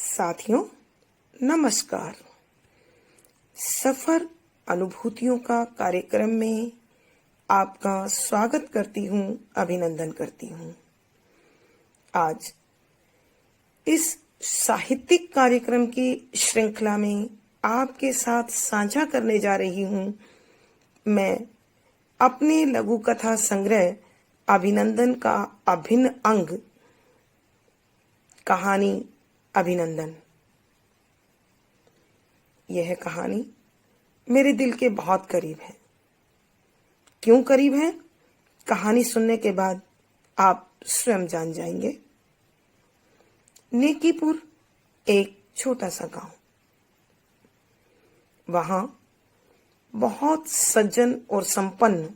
साथियों, नमस्कार। सफर अनुभूतियों का कार्यक्रम में आपका स्वागत करती हूँ, अभिनंदन करती हूँ। आज इस साहित्यिक कार्यक्रम की श्रृंखला में आपके साथ साझा करने जा रही हूँ मैं अपने लघु कथा संग्रह अभिनंदन का अभिन्न अंग, कहानी अभिनंदन। यह कहानी मेरे दिल के बहुत करीब है। क्यों करीब है, कहानी सुनने के बाद आप स्वयं जान जाएंगे। नेकीपुर एक छोटा सा गांव। वहां बहुत सज्जन और संपन्न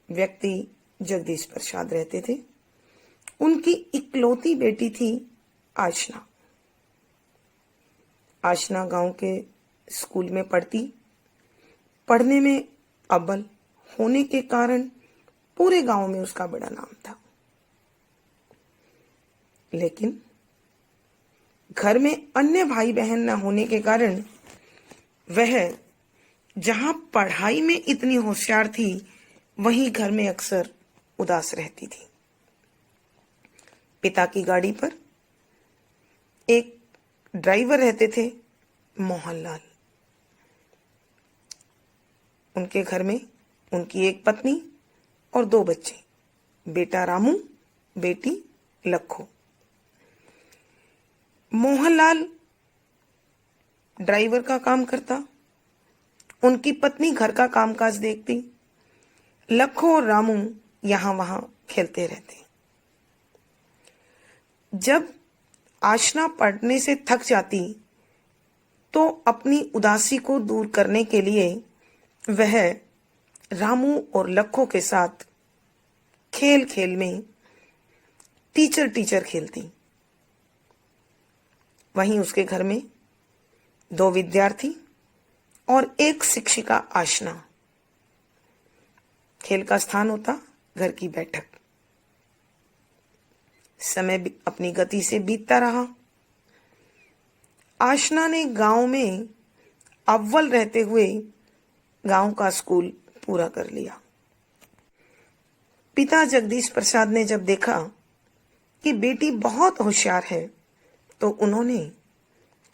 व्यक्ति जगदीश प्रसाद रहते थे। उनकी इकलौती बेटी थी आशना। आशना गांव के स्कूल में पढ़ने में अव्वल होने के कारण पूरे गांव में उसका बड़ा नाम था। लेकिन घर में अन्य भाई बहन न होने के कारण वह जहां पढ़ाई में इतनी होशियार थी, वहीं घर में अक्सर उदास रहती थी। पिता की गाड़ी पर एक ड्राइवर रहते थे, मोहनलाल। उनके घर में उनकी एक पत्नी और 2 बच्चे, बेटा रामू, बेटी लखो। मोहनलाल ड्राइवर का काम करता, उनकी पत्नी घर का कामकाज देखती, लखो और रामू यहां वहां खेलते रहते। जब आशना पढ़ने से थक जाती तो अपनी उदासी को दूर करने के लिए वह रामू और लखो के साथ खेल खेल में टीचर खेलती। वहीं उसके घर में 2 विद्यार्थी और एक शिक्षिका आशना। खेल का स्थान होता घर की बैठक। समय भी अपनी गति से बीतता रहा। आशना ने गांव में अव्वल रहते हुए गांव का स्कूल पूरा कर लिया। पिता जगदीश प्रसाद ने जब देखा कि बेटी बहुत होशियार है, तो उन्होंने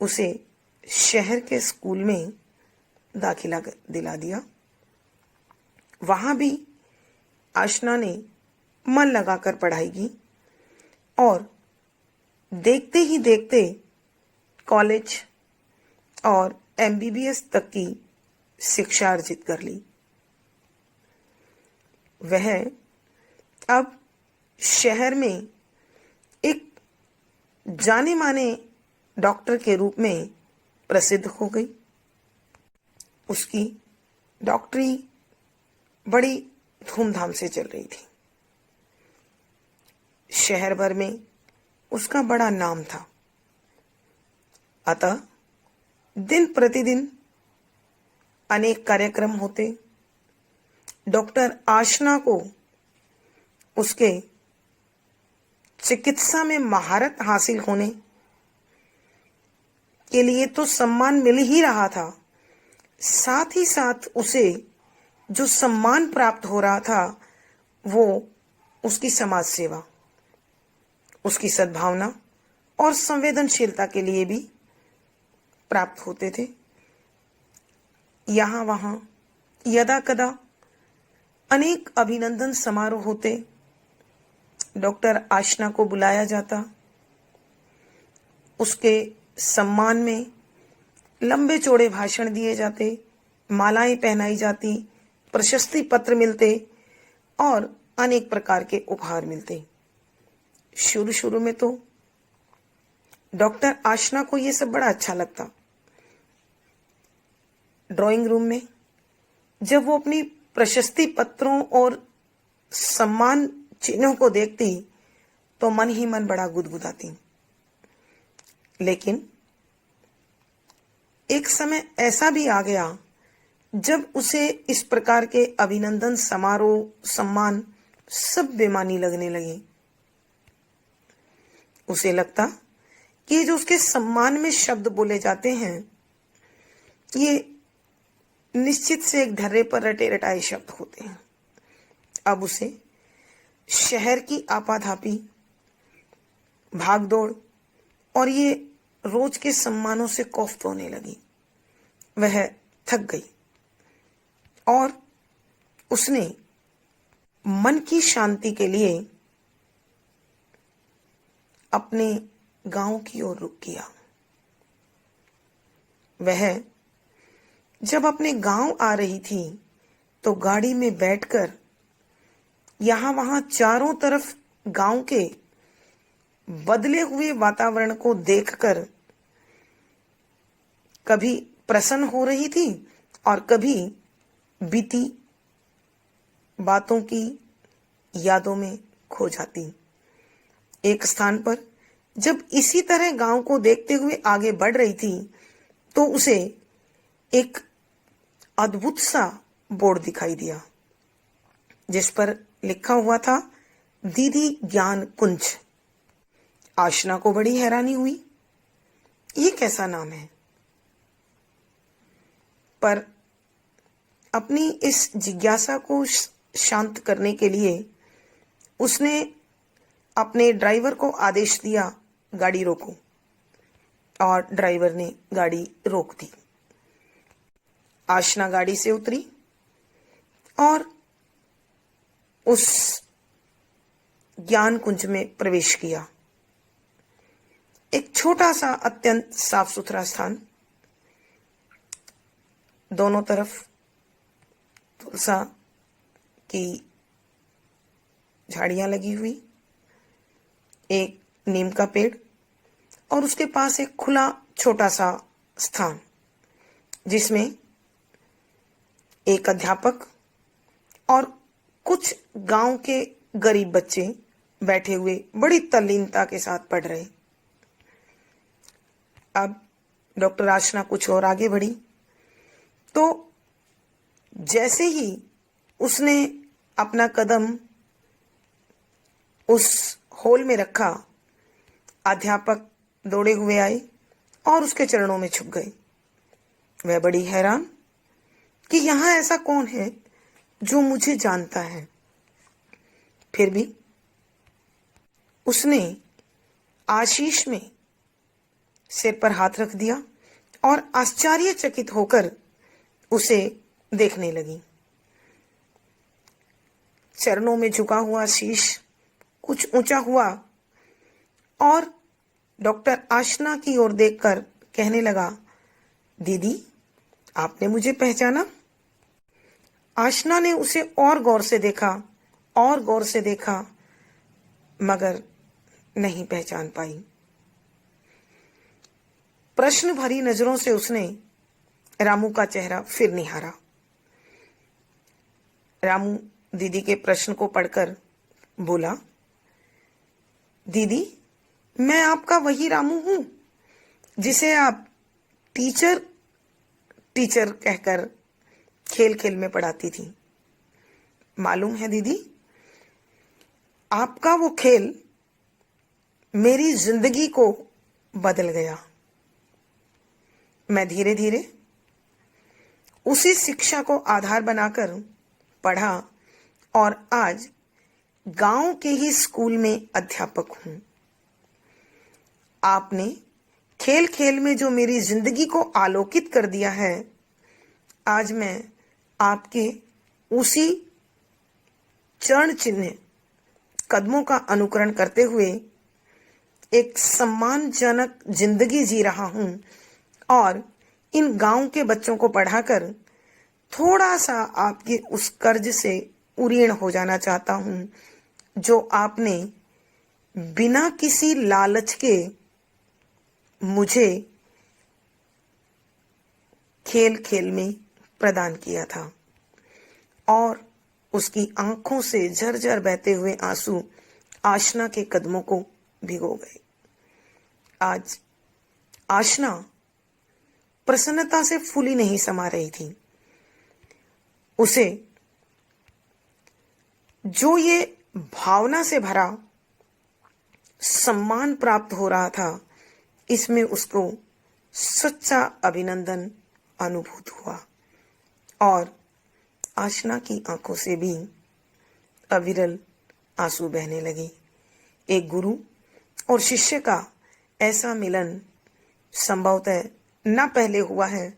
उसे शहर के स्कूल में दाखिला दिला दिया। वहां भी आशना ने मन लगाकर पढ़ाई की और देखते ही देखते कॉलेज और MBBS तक की शिक्षा अर्जित कर ली। वह अब शहर में एक जाने माने डॉक्टर के रूप में प्रसिद्ध हो गई। उसकी डॉक्टरी बड़ी धूमधाम से चल रही थी। शहर भर में उसका बड़ा नाम था। अतः दिन प्रतिदिन अनेक कार्यक्रम होते। डॉक्टर आशना को उसके चिकित्सा में महारत हासिल होने के लिए तो सम्मान मिल ही रहा था, साथ ही साथ उसे जो सम्मान प्राप्त हो रहा था वो उसकी समाज सेवा, उसकी सद्भावना और संवेदनशीलता के लिए भी प्राप्त होते थे। यहां वहां यदा कदा अनेक अभिनंदन समारोह होते। डॉक्टर आशना को बुलाया जाता। उसके सम्मान में लंबे चौड़े भाषण दिए जाते, मालाएं पहनाई जाती, प्रशस्ति पत्र मिलते और अनेक प्रकार के उपहार मिलते। शुरू में तो डॉक्टर आशना को यह सब बड़ा अच्छा लगता। ड्राइंग रूम में जब वो अपनी प्रशस्ति पत्रों और सम्मान चिन्हों को देखती तो मन ही मन बड़ा गुदगुदाती। लेकिन एक समय ऐसा भी आ गया जब उसे इस प्रकार के अभिनंदन समारोह, सम्मान सब बेमानी लगने लगे। उसे लगता कि ये जो उसके सम्मान में शब्द बोले जाते हैं, ये निश्चित से एक धर्रे पर रटे रटाए शब्द होते हैं। अब उसे शहर की आपाधापी, भागदौड़ और ये रोज के सम्मानों से कोफ्त होने लगी। वह थक गई और उसने मन की शांति के लिए अपने गांव की ओर रुख किया। वह जब अपने गांव आ रही थी तो गाड़ी में बैठकर यहां वहां चारों तरफ गांव के बदले हुए वातावरण को देखकर कभी प्रसन्न हो रही थी और कभी बीती बातों की यादों में खो जाती। एक स्थान पर जब इसी तरह गांव को देखते हुए आगे बढ़ रही थी तो उसे एक अद्भुत सा बोर्ड दिखाई दिया जिस पर लिखा हुआ था दीदी ज्ञान कुंज। आशना को बड़ी हैरानी हुई, ये कैसा नाम है? पर अपनी इस जिज्ञासा को शांत करने के लिए उसने अपने ड्राइवर को आदेश दिया, गाड़ी रोको। और ड्राइवर ने गाड़ी रोक दी। आशना गाड़ी से उतरी और उस ज्ञान कुंज में प्रवेश किया। एक छोटा सा अत्यंत साफ सुथरा स्थान, दोनों तरफ तुलसा की झाड़ियां लगी हुई, एक नीम का पेड़ और उसके पास एक खुला छोटा सा स्थान जिसमें एक अध्यापक और कुछ गांव के गरीब बच्चे बैठे हुए बड़ी तल्लीनता के साथ पढ़ रहे। अब डॉक्टर आशना कुछ और आगे बढ़ी तो जैसे ही उसने अपना कदम उस हॉल में रखा, अध्यापक दौड़े हुए आए और उसके चरणों में छुप गए। वह बड़ी हैरान कि यहां ऐसा कौन है जो मुझे जानता है। फिर भी उसने आशीष में सिर पर हाथ रख दिया और आश्चर्यचकित होकर उसे देखने लगी। चरणों में झुका हुआ शीश कुछ ऊंचा हुआ और डॉक्टर आशना की ओर देखकर कहने लगा, दीदी आपने मुझे पहचाना? आशना ने उसे और गौर से देखा और गौर से देखा मगर नहीं पहचान पाई। प्रश्न भरी नजरों से उसने रामू का चेहरा फिर निहारा। रामू दीदी के प्रश्न को पढ़कर बोला, दीदी मैं आपका वही रामू हूं जिसे आप टीचर टीचर कहकर खेल खेल में पढ़ाती थी। मालूम है दीदी, आपका वो खेल मेरी जिंदगी को बदल गया। मैं धीरे धीरे उसी शिक्षा को आधार बनाकर पढ़ा और आज गांव के ही स्कूल में अध्यापक हूं। आपने खेल खेल में जो मेरी जिंदगी को आलोकित कर दिया है, आज मैं आपके उसी चरण चिन्ह कदमों का अनुकरण करते हुए एक सम्मानजनक जिंदगी जी रहा हूं और इन गांव के बच्चों को पढ़ाकर थोड़ा सा आपके उस कर्ज से उरीण हो जाना चाहता हूं जो आपने बिना किसी लालच के मुझे खेल खेल में प्रदान किया था। और उसकी आंखों से झरझर बहते हुए आंसू आशना के कदमों को भिगो गए। आज आशना प्रसन्नता से फूली नहीं समा रही थी। उसे जो ये भावना से भरा सम्मान प्राप्त हो रहा था, इसमें उसको सच्चा अभिनंदन अनुभूत हुआ और आशना की आंखों से भी अविरल आंसू बहने लगे। एक गुरु और शिष्य का ऐसा मिलन संभवतः न पहले हुआ है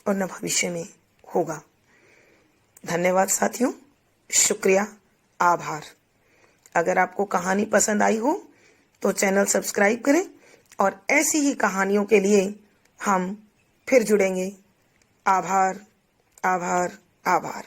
और न भविष्य में होगा। धन्यवाद साथियों, शुक्रिया, आभार। अगर आपको कहानी पसंद आई हो तो चैनल सब्सक्राइब करें और ऐसी ही कहानियों के लिए हम फिर जुड़ेंगे। आभार, आभार, आभार।